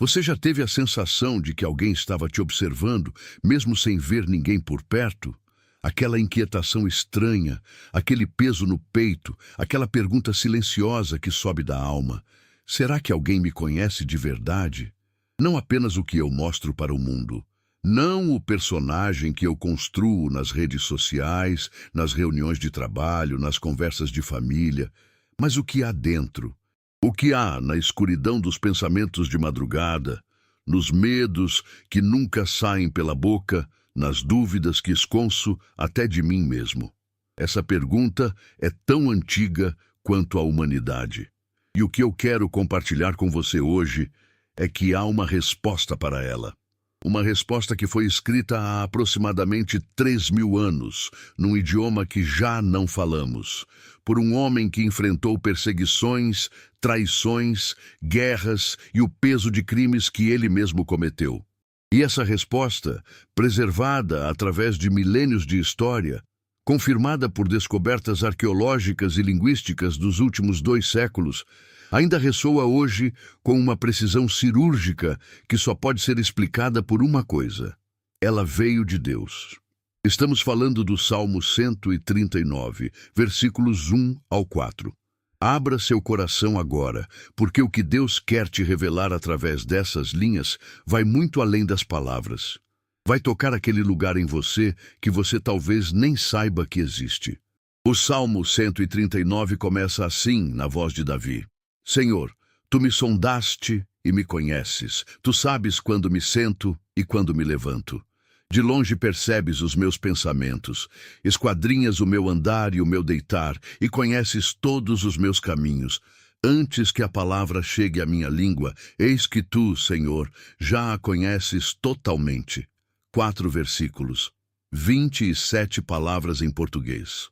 Você já teve a sensação de que alguém estava te observando, mesmo sem ver ninguém por perto? Aquela inquietação estranha, aquele peso no peito, aquela pergunta silenciosa que sobe da alma. Será que alguém me conhece de verdade? Não apenas o que eu mostro para o mundo. Não o personagem que eu construo nas redes sociais, nas reuniões de trabalho, nas conversas de família, mas o que há dentro. O que há na escuridão dos pensamentos de madrugada, nos medos que nunca saem pela boca, nas dúvidas que esconço até de mim mesmo. Essa pergunta é tão antiga quanto a humanidade. E o que eu quero compartilhar com você hoje é que há uma resposta para ela. Uma resposta que foi escrita há aproximadamente 3.000 anos, num idioma que já não falamos, por um homem que enfrentou perseguições, traições, guerras e o peso de crimes que ele mesmo cometeu. E essa resposta, preservada através de milênios de história, confirmada por descobertas arqueológicas e linguísticas dos últimos 2 séculos, ainda ressoa hoje com uma precisão cirúrgica que só pode ser explicada por uma coisa: ela veio de Deus. Estamos falando do Salmo 139, versículos 1 ao 4. Abra seu coração agora, porque o que Deus quer te revelar através dessas linhas vai muito além das palavras. Vai tocar aquele lugar em você que você talvez nem saiba que existe. O Salmo 139 começa assim, na voz de Davi: Senhor, tu me sondaste e me conheces. Tu sabes quando me sento e quando me levanto. De longe percebes os meus pensamentos, esquadrinhas o meu andar e o meu deitar, e conheces todos os meus caminhos. Antes que a palavra chegue à minha língua, eis que tu, Senhor, já a conheces totalmente. 4 versículos, 27 palavras em português.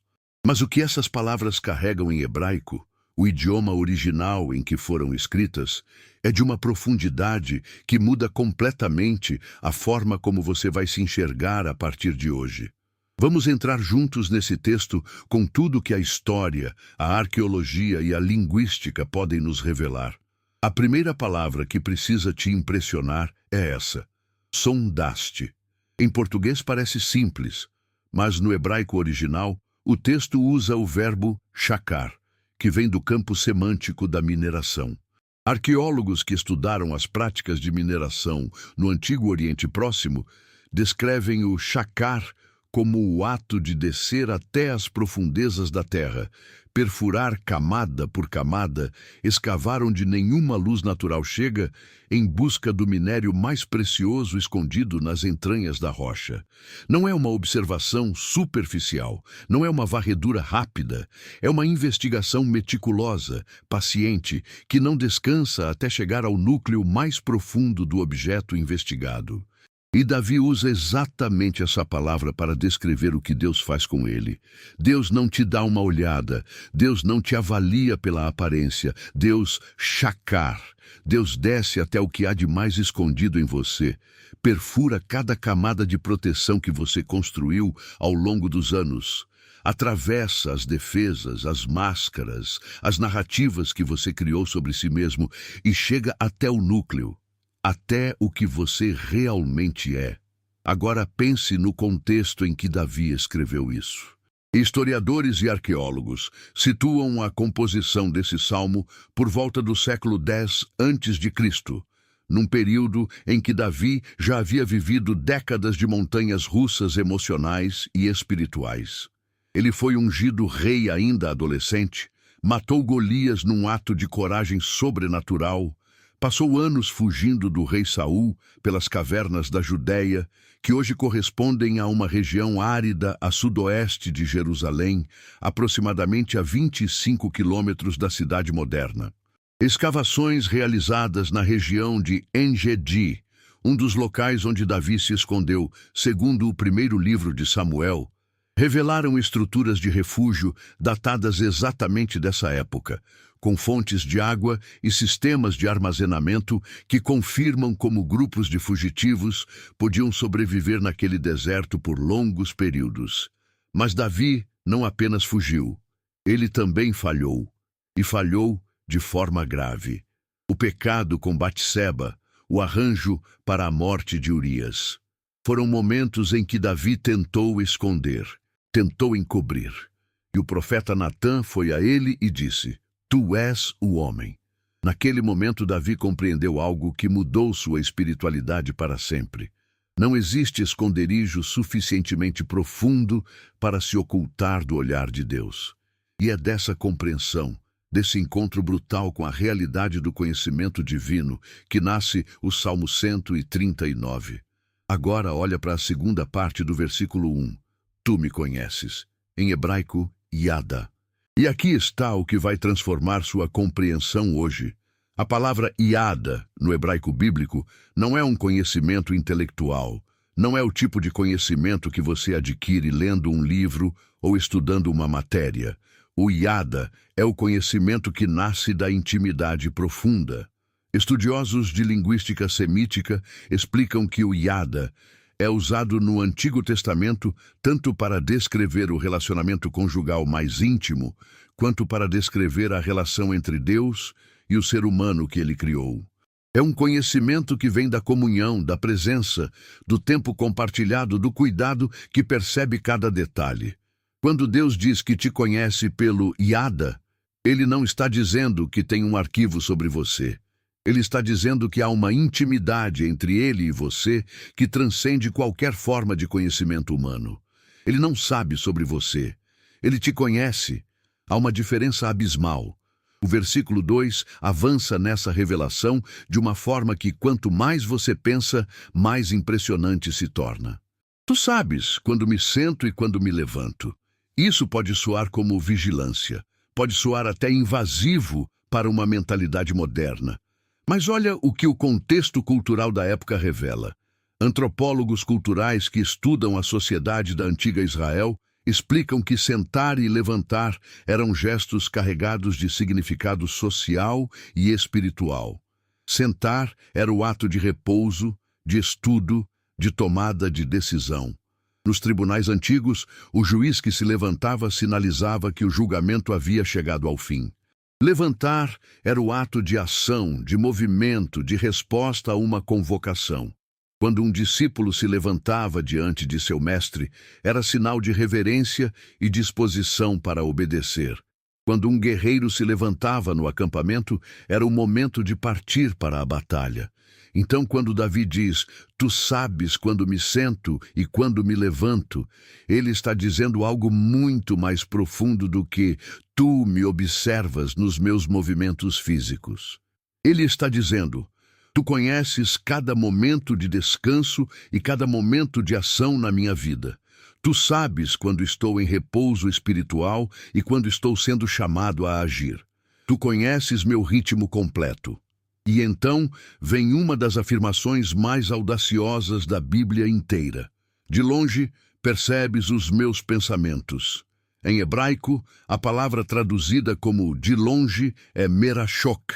Mas o que essas palavras carregam em hebraico, o idioma original em que foram escritas, é de uma profundidade que muda completamente a forma como você vai se enxergar a partir de hoje. Vamos entrar juntos nesse texto com tudo que a história, a arqueologia e a linguística podem nos revelar. A primeira palavra que precisa te impressionar é essa: sondaste. Em português parece simples, mas no hebraico original, o texto usa o verbo shakar, que vem do campo semântico da mineração. Arqueólogos que estudaram as práticas de mineração no Antigo Oriente Próximo descrevem o shakar como o ato de descer até as profundezas da terra, perfurar camada por camada, escavar onde nenhuma luz natural chega, em busca do minério mais precioso escondido nas entranhas da rocha. Não é uma observação superficial, não é uma varredura rápida, é uma investigação meticulosa, paciente, que não descansa até chegar ao núcleo mais profundo do objeto investigado. E Davi usa exatamente essa palavra para descrever o que Deus faz com ele. Deus não te dá uma olhada, Deus não te avalia pela aparência, Deus shakar. Deus desce até o que há de mais escondido em você, perfura cada camada de proteção que você construiu ao longo dos anos, atravessa as defesas, as máscaras, as narrativas que você criou sobre si mesmo e chega até o núcleo. Até o que você realmente é. Agora pense no contexto em que Davi escreveu isso. Historiadores e arqueólogos situam a composição desse salmo por volta do século X a.C., num período em que Davi já havia vivido décadas de montanhas russas emocionais e espirituais. Ele foi ungido rei ainda adolescente, matou Golias num ato de coragem sobrenatural, passou anos fugindo do rei Saul pelas cavernas da Judéia, que hoje correspondem a uma região árida a sudoeste de Jerusalém, aproximadamente a 25 quilômetros da cidade moderna. Escavações realizadas na região de En-Gedi, um dos locais onde Davi se escondeu, segundo o primeiro livro de Samuel, revelaram estruturas de refúgio datadas exatamente dessa época, com fontes de água e sistemas de armazenamento que confirmam como grupos de fugitivos podiam sobreviver naquele deserto por longos períodos. Mas Davi não apenas fugiu, ele também falhou, e falhou de forma grave. O pecado com Batseba, o arranjo para a morte de Urias. Foram momentos em que Davi tentou esconder, tentou encobrir. E o profeta Natã foi a ele e disse: Tu és o homem. Naquele momento, Davi compreendeu algo que mudou sua espiritualidade para sempre. Não existe esconderijo suficientemente profundo para se ocultar do olhar de Deus. E é dessa compreensão, desse encontro brutal com a realidade do conhecimento divino, que nasce o Salmo 139. Agora olha para a segunda parte do versículo 1. Tu me conheces. Em hebraico, Yada. E aqui está o que vai transformar sua compreensão hoje. A palavra Yada, no hebraico bíblico, não é um conhecimento intelectual. Não é o tipo de conhecimento que você adquire lendo um livro ou estudando uma matéria. O Yada é o conhecimento que nasce da intimidade profunda. Estudiosos de linguística semítica explicam que o Yada é usado no Antigo Testamento tanto para descrever o relacionamento conjugal mais íntimo, quanto para descrever a relação entre Deus e o ser humano que ele criou. É um conhecimento que vem da comunhão, da presença, do tempo compartilhado, do cuidado que percebe cada detalhe. Quando Deus diz que te conhece pelo Yada, Ele não está dizendo que tem um arquivo sobre você. Ele está dizendo que há uma intimidade entre Ele e você que transcende qualquer forma de conhecimento humano. Ele não sabe sobre você. Ele te conhece. Há uma diferença abismal. O versículo 2 avança nessa revelação de uma forma que, quanto mais você pensa, mais impressionante se torna. Tu sabes quando me sento e quando me levanto. Isso pode soar como vigilância. Pode soar até invasivo para uma mentalidade moderna. Mas olha o que o contexto cultural da época revela. Antropólogos culturais que estudam a sociedade da antiga Israel explicam que sentar e levantar eram gestos carregados de significado social e espiritual. Sentar era o ato de repouso, de estudo, de tomada de decisão. Nos tribunais antigos, o juiz que se levantava sinalizava que o julgamento havia chegado ao fim. Levantar era o ato de ação, de movimento, de resposta a uma convocação. Quando um discípulo se levantava diante de seu mestre, era sinal de reverência e disposição para obedecer. Quando um guerreiro se levantava no acampamento, era o momento de partir para a batalha. Então, quando Davi diz, tu sabes quando me sento e quando me levanto, ele está dizendo algo muito mais profundo do que tu me observas nos meus movimentos físicos. Ele está dizendo, tu conheces cada momento de descanso e cada momento de ação na minha vida. Tu sabes quando estou em repouso espiritual e quando estou sendo chamado a agir. Tu conheces meu ritmo completo. E então vem uma das afirmações mais audaciosas da Bíblia inteira. De longe, percebes os meus pensamentos. Em hebraico, a palavra traduzida como de longe é merashok,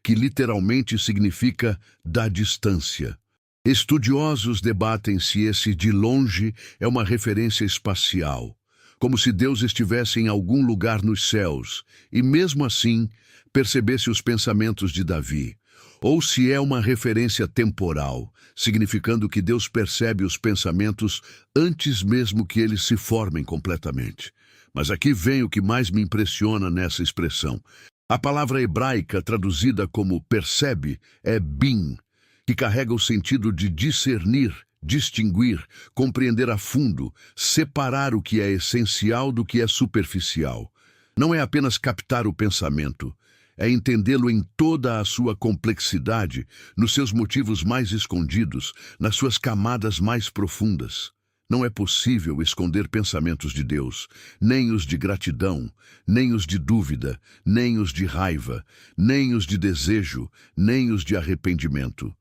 que literalmente significa da distância. Estudiosos debatem se esse de longe é uma referência espacial, como se Deus estivesse em algum lugar nos céus e, mesmo assim, percebesse os pensamentos de Davi, ou se é uma referência temporal, significando que Deus percebe os pensamentos antes mesmo que eles se formem completamente. Mas aqui vem o que mais me impressiona nessa expressão. A palavra hebraica traduzida como percebe é bin, que carrega o sentido de discernir, distinguir, compreender a fundo, separar o que é essencial do que é superficial. Não é apenas captar o pensamento, é entendê-lo em toda a sua complexidade, nos seus motivos mais escondidos, nas suas camadas mais profundas. Não é possível esconder pensamentos de Deus, nem os de gratidão, nem os de dúvida, nem os de raiva, nem os de desejo, nem os de arrependimento.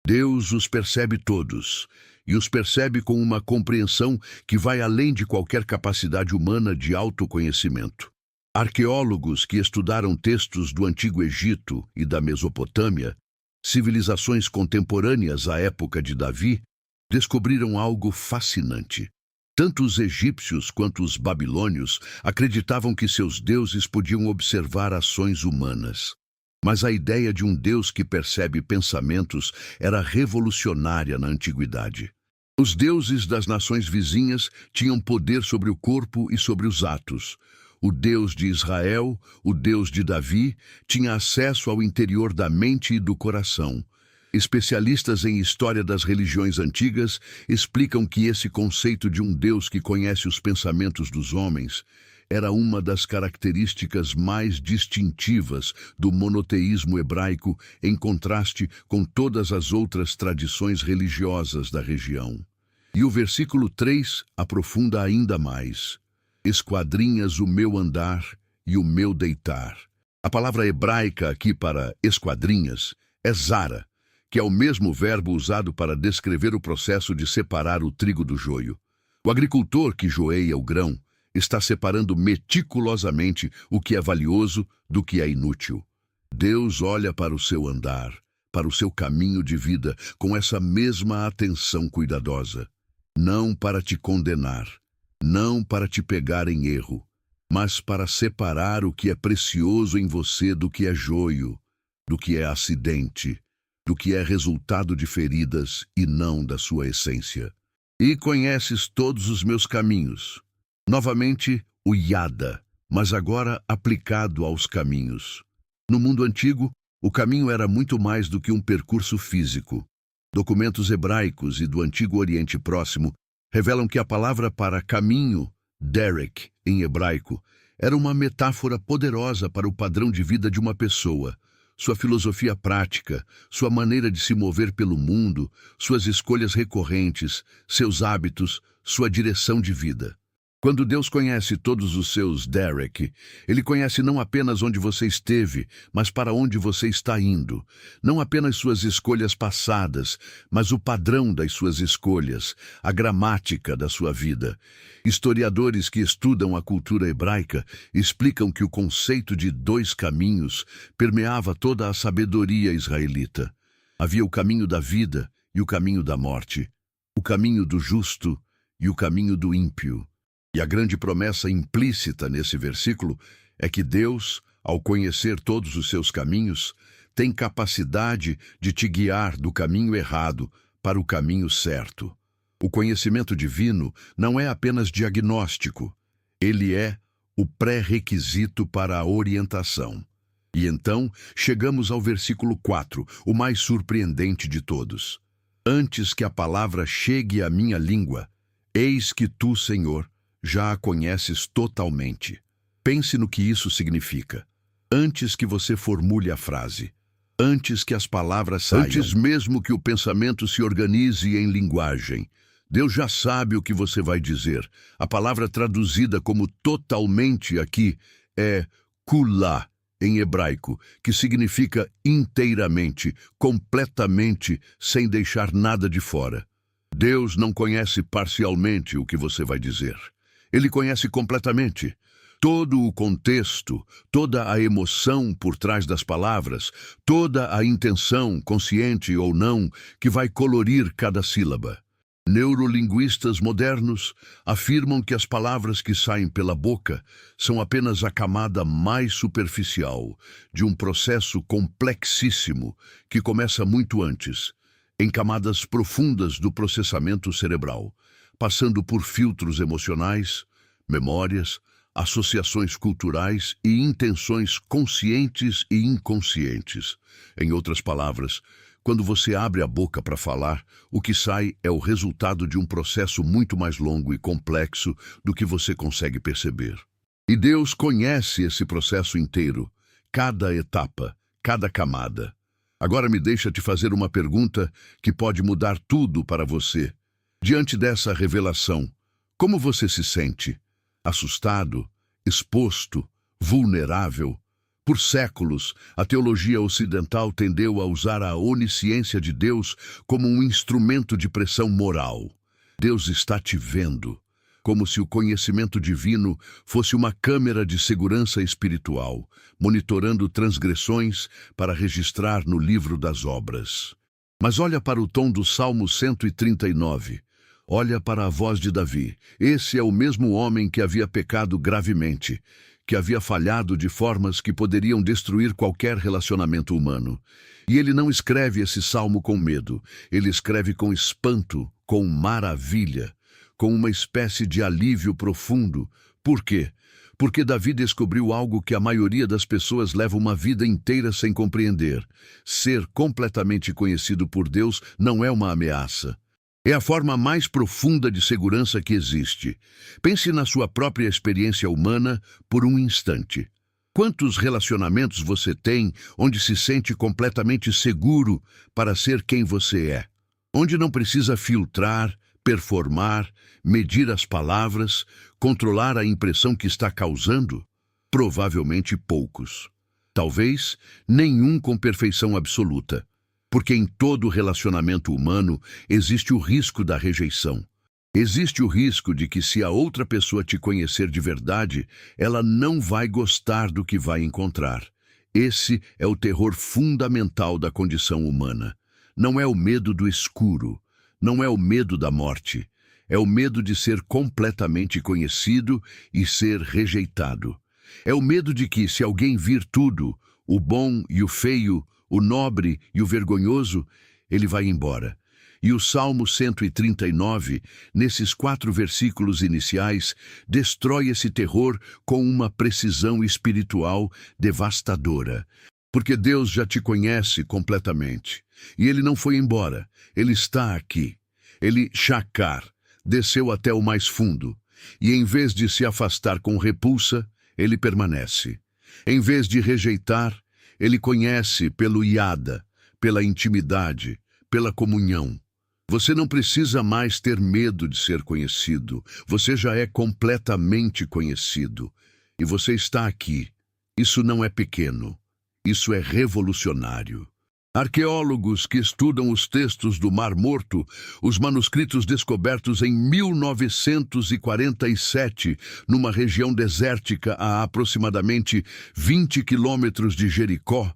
Deus os percebe todos, e os percebe com uma compreensão que vai além de qualquer capacidade humana de autoconhecimento. Arqueólogos que estudaram textos do Antigo Egito e da Mesopotâmia, civilizações contemporâneas à época de Davi, descobriram algo fascinante. Tanto os egípcios quanto os babilônios acreditavam que seus deuses podiam observar ações humanas. Mas a ideia de um Deus que percebe pensamentos era revolucionária na antiguidade. Os deuses das nações vizinhas tinham poder sobre o corpo e sobre os atos. O Deus de Israel, o Deus de Davi, tinha acesso ao interior da mente e do coração. Especialistas em história das religiões antigas explicam que esse conceito de um Deus que conhece os pensamentos dos homens era uma das características mais distintivas do monoteísmo hebraico, em contraste com todas as outras tradições religiosas da região. E o versículo 3 aprofunda ainda mais: esquadrinhas o meu andar e o meu deitar. A palavra hebraica aqui para esquadrinhas é zara, que é o mesmo verbo usado para descrever o processo de separar o trigo do joio. O agricultor que joeia o grão está separando meticulosamente o que é valioso do que é inútil. Deus olha para o seu andar, para o seu caminho de vida, com essa mesma atenção cuidadosa. Não para te condenar, não para te pegar em erro, mas para separar o que é precioso em você do que é joio, do que é acidente, do que é resultado de feridas e não da sua essência. E conheces todos os meus caminhos. Novamente, o yada, mas agora aplicado aos caminhos. No mundo antigo, o caminho era muito mais do que um percurso físico. Documentos hebraicos e do Antigo Oriente Próximo revelam que a palavra para caminho, derek, em hebraico, era uma metáfora poderosa para o padrão de vida de uma pessoa, sua filosofia prática, sua maneira de se mover pelo mundo, suas escolhas recorrentes, seus hábitos, sua direção de vida. Quando Deus conhece todos os seus derek, Ele conhece não apenas onde você esteve, mas para onde você está indo. Não apenas suas escolhas passadas, mas o padrão das suas escolhas, a gramática da sua vida. Historiadores que estudam a cultura hebraica explicam que o conceito de dois caminhos permeava toda a sabedoria israelita. Havia o caminho da vida e o caminho da morte, o caminho do justo e o caminho do ímpio. E a grande promessa implícita nesse versículo é que Deus, ao conhecer todos os seus caminhos, tem capacidade de te guiar do caminho errado para o caminho certo. O conhecimento divino não é apenas diagnóstico, ele é o pré-requisito para a orientação. E então chegamos ao versículo 4, o mais surpreendente de todos. Antes que a palavra chegue à minha língua, eis que tu, Senhor, já a conheces totalmente. Pense no que isso significa. Antes que você formule a frase, antes que as palavras saiam, antes mesmo que o pensamento se organize em linguagem, Deus já sabe o que você vai dizer. A palavra traduzida como totalmente aqui é kulá, em hebraico, que significa inteiramente, completamente, sem deixar nada de fora. Deus não conhece parcialmente o que você vai dizer. Ele conhece completamente todo o contexto, toda a emoção por trás das palavras, toda a intenção, consciente ou não, que vai colorir cada sílaba. Neurolinguistas modernos afirmam que as palavras que saem pela boca são apenas a camada mais superficial de um processo complexíssimo que começa muito antes, em camadas profundas do processamento cerebral, passando por filtros emocionais, memórias, associações culturais e intenções conscientes e inconscientes. Em outras palavras, quando você abre a boca para falar, o que sai é o resultado de um processo muito mais longo e complexo do que você consegue perceber. E Deus conhece esse processo inteiro, cada etapa, cada camada. Agora me deixa te fazer uma pergunta que pode mudar tudo para você. Diante dessa revelação, como você se sente? Assustado? Exposto? Vulnerável? Por séculos, a teologia ocidental tendeu a usar a onisciência de Deus como um instrumento de pressão moral. Deus está te vendo, como se o conhecimento divino fosse uma câmera de segurança espiritual, monitorando transgressões para registrar no livro das obras. Mas olha para o tom do Salmo 139. Olha para a voz de Davi. Esse é o mesmo homem que havia pecado gravemente, que havia falhado de formas que poderiam destruir qualquer relacionamento humano. E ele não escreve esse salmo com medo, ele escreve com espanto, com maravilha, com uma espécie de alívio profundo. Por quê? Porque Davi descobriu algo que a maioria das pessoas leva uma vida inteira sem compreender. Ser completamente conhecido por Deus não é uma ameaça. É a forma mais profunda de segurança que existe. Pense na sua própria experiência humana por um instante. Quantos relacionamentos você tem onde se sente completamente seguro para ser quem você é? Onde não precisa filtrar, performar, medir as palavras, controlar a impressão que está causando? Provavelmente poucos. Talvez nenhum com perfeição absoluta. Porque em todo relacionamento humano existe o risco da rejeição. Existe o risco de que, se a outra pessoa te conhecer de verdade, ela não vai gostar do que vai encontrar. Esse é o terror fundamental da condição humana. Não é o medo do escuro, não é o medo da morte, é o medo de ser completamente conhecido e ser rejeitado. É o medo de que, se alguém vir tudo, o bom e o feio, o nobre e o vergonhoso, ele vai embora. E o Salmo 139, nesses 4 versículos iniciais, destrói esse terror com uma precisão espiritual devastadora. Porque Deus já te conhece completamente. E Ele não foi embora, Ele está aqui. Ele, Shakar, desceu até o mais fundo. E em vez de se afastar com repulsa, Ele permanece. Em vez de rejeitar, Ele conhece pelo iada, pela intimidade, pela comunhão. Você não precisa mais ter medo de ser conhecido. Você já é completamente conhecido. E você está aqui. Isso não é pequeno. Isso é revolucionário. Arqueólogos que estudam os textos do Mar Morto, os manuscritos descobertos em 1947, numa região desértica a aproximadamente 20 quilômetros de Jericó,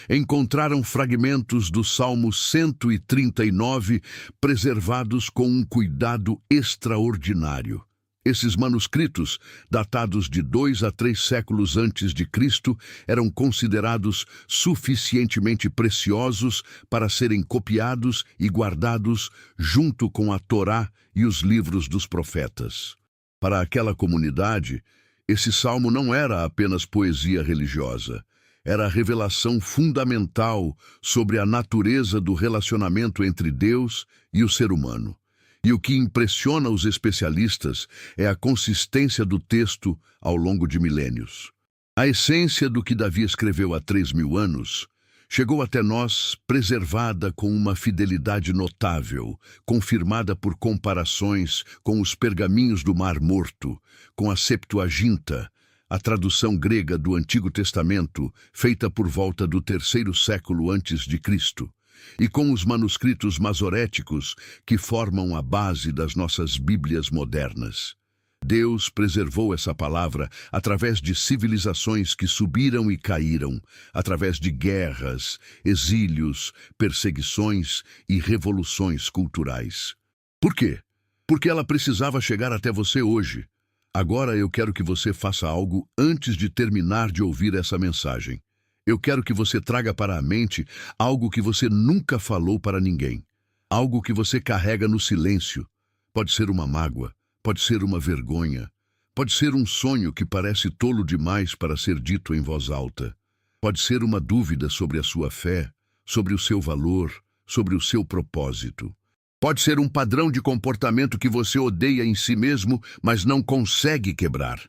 encontraram fragmentos do Salmo 139 preservados com um cuidado extraordinário. Esses manuscritos, datados de 2 a 3 séculos antes de Cristo, eram considerados suficientemente preciosos para serem copiados e guardados junto com a Torá e os livros dos profetas. Para aquela comunidade, esse salmo não era apenas poesia religiosa. Era a revelação fundamental sobre a natureza do relacionamento entre Deus e o ser humano. E o que impressiona os especialistas é a consistência do texto ao longo de milênios. A essência do que Davi escreveu há 3.000 anos chegou até nós preservada com uma fidelidade notável, confirmada por comparações com os pergaminhos do Mar Morto, com a Septuaginta, a tradução grega do Antigo Testamento, feita por volta do 3º século antes de Cristo, e com os manuscritos masoréticos que formam a base das nossas Bíblias modernas. Deus preservou essa palavra através de civilizações que subiram e caíram, através de guerras, exílios, perseguições e revoluções culturais. Por quê? Porque ela precisava chegar até você hoje. Agora eu quero que você faça algo antes de terminar de ouvir essa mensagem. Eu quero que você traga para a mente algo que você nunca falou para ninguém. Algo que você carrega no silêncio. Pode ser uma mágoa, pode ser uma vergonha, pode ser um sonho que parece tolo demais para ser dito em voz alta. Pode ser uma dúvida sobre a sua fé, sobre o seu valor, sobre o seu propósito. Pode ser um padrão de comportamento que você odeia em si mesmo, mas não consegue quebrar.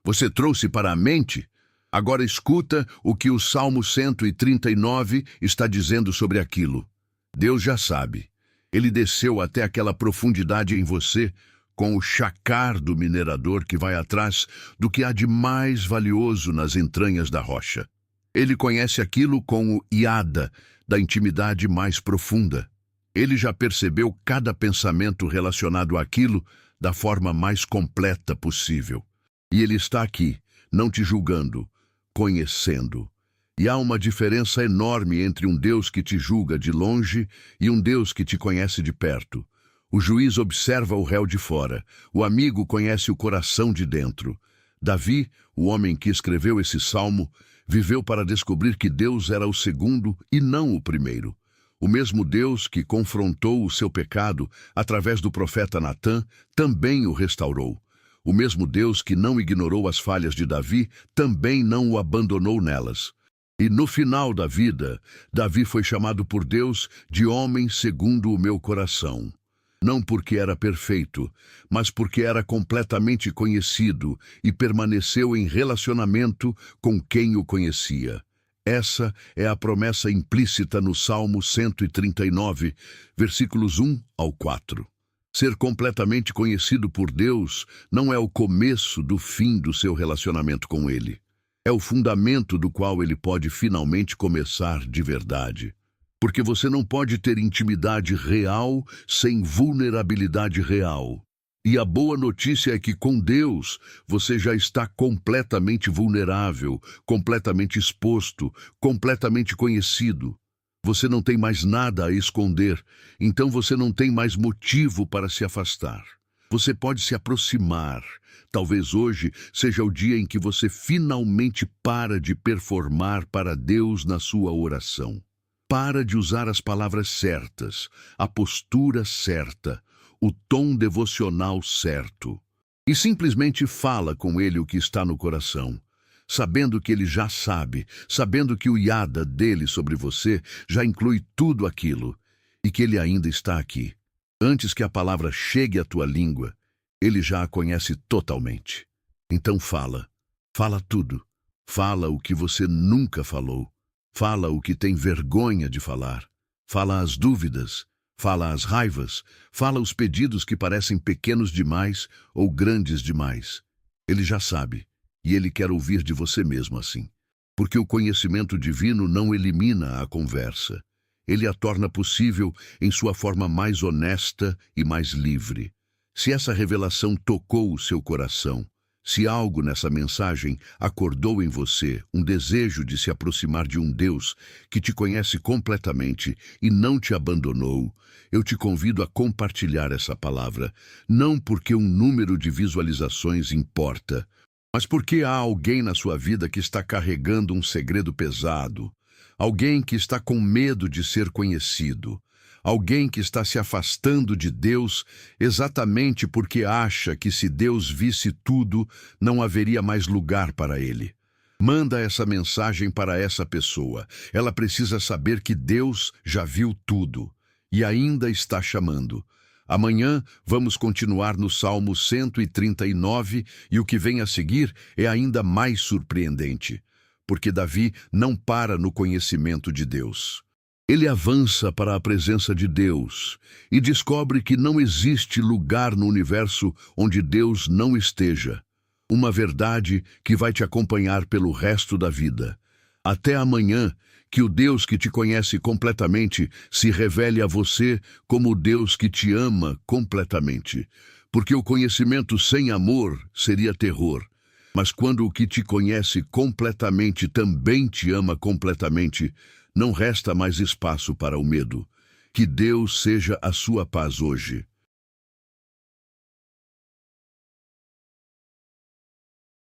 Você trouxe para a mente? Agora escuta o que o Salmo 139 está dizendo sobre aquilo. Deus já sabe. Ele desceu até aquela profundidade em você, com o chacar do minerador que vai atrás do que há de mais valioso nas entranhas da rocha. Ele conhece aquilo com o iada, da intimidade mais profunda. Ele já percebeu cada pensamento relacionado àquilo da forma mais completa possível. E Ele está aqui, não te julgando, conhecendo. E há uma diferença enorme entre um Deus que te julga de longe e um Deus que te conhece de perto. O juiz observa o réu de fora, o amigo conhece o coração de dentro. Davi, o homem que escreveu esse salmo, viveu para descobrir que Deus era o segundo e não o primeiro. O mesmo Deus que confrontou o seu pecado através do profeta Natã também o restaurou. O mesmo Deus que não ignorou as falhas de Davi também não o abandonou nelas. E no final da vida, Davi foi chamado por Deus de homem segundo o meu coração. Não porque era perfeito, mas porque era completamente conhecido e permaneceu em relacionamento com quem o conhecia. Essa é a promessa implícita no Salmo 139, versículos 1 ao 4. Ser completamente conhecido por Deus não é o começo do fim do seu relacionamento com Ele. É o fundamento do qual Ele pode finalmente começar de verdade. Porque você não pode ter intimidade real sem vulnerabilidade real. E a boa notícia é que com Deus você já está completamente vulnerável, completamente exposto, completamente conhecido. Você não tem mais nada a esconder, então você não tem mais motivo para se afastar. Você pode se aproximar. Talvez hoje seja o dia em que você finalmente para de performar para Deus na sua oração. Para de usar as palavras certas, a postura certa, o tom devocional certo. E simplesmente fala com Ele o que está no coração, sabendo que Ele já sabe, sabendo que o yada dele sobre você já inclui tudo aquilo e que Ele ainda está aqui. Antes que a palavra chegue à tua língua, Ele já a conhece totalmente. Então fala tudo. Fala o que você nunca falou. Fala o que tem vergonha de falar. Fala as dúvidas. Fala as raivas. Fala os pedidos que parecem pequenos demais ou grandes demais. Ele já sabe, e Ele quer ouvir de você mesmo assim. Porque o conhecimento divino não elimina a conversa. Ele a torna possível em sua forma mais honesta e mais livre. Se essa revelação tocou o seu coração, se algo nessa mensagem acordou em você um desejo de se aproximar de um Deus que te conhece completamente e não te abandonou, eu te convido a compartilhar essa palavra, não porque um número de visualizações importa, mas porque há alguém na sua vida que está carregando um segredo pesado, alguém que está com medo de ser conhecido, alguém que está se afastando de Deus exatamente porque acha que se Deus visse tudo, não haveria mais lugar para Ele. Manda essa mensagem para essa pessoa. Ela precisa saber que Deus já viu tudo e ainda está chamando. Amanhã vamos continuar no Salmo 139 e o que vem a seguir é ainda mais surpreendente, porque Davi não para no conhecimento de Deus. Ele avança para a presença de Deus e descobre que não existe lugar no universo onde Deus não esteja. Uma verdade que vai te acompanhar pelo resto da vida. Até amanhã, que o Deus que te conhece completamente se revele a você como o Deus que te ama completamente. Porque o conhecimento sem amor seria terror. Mas quando o que te conhece completamente também te ama completamente, não resta mais espaço para o medo. Que Deus seja a sua paz hoje.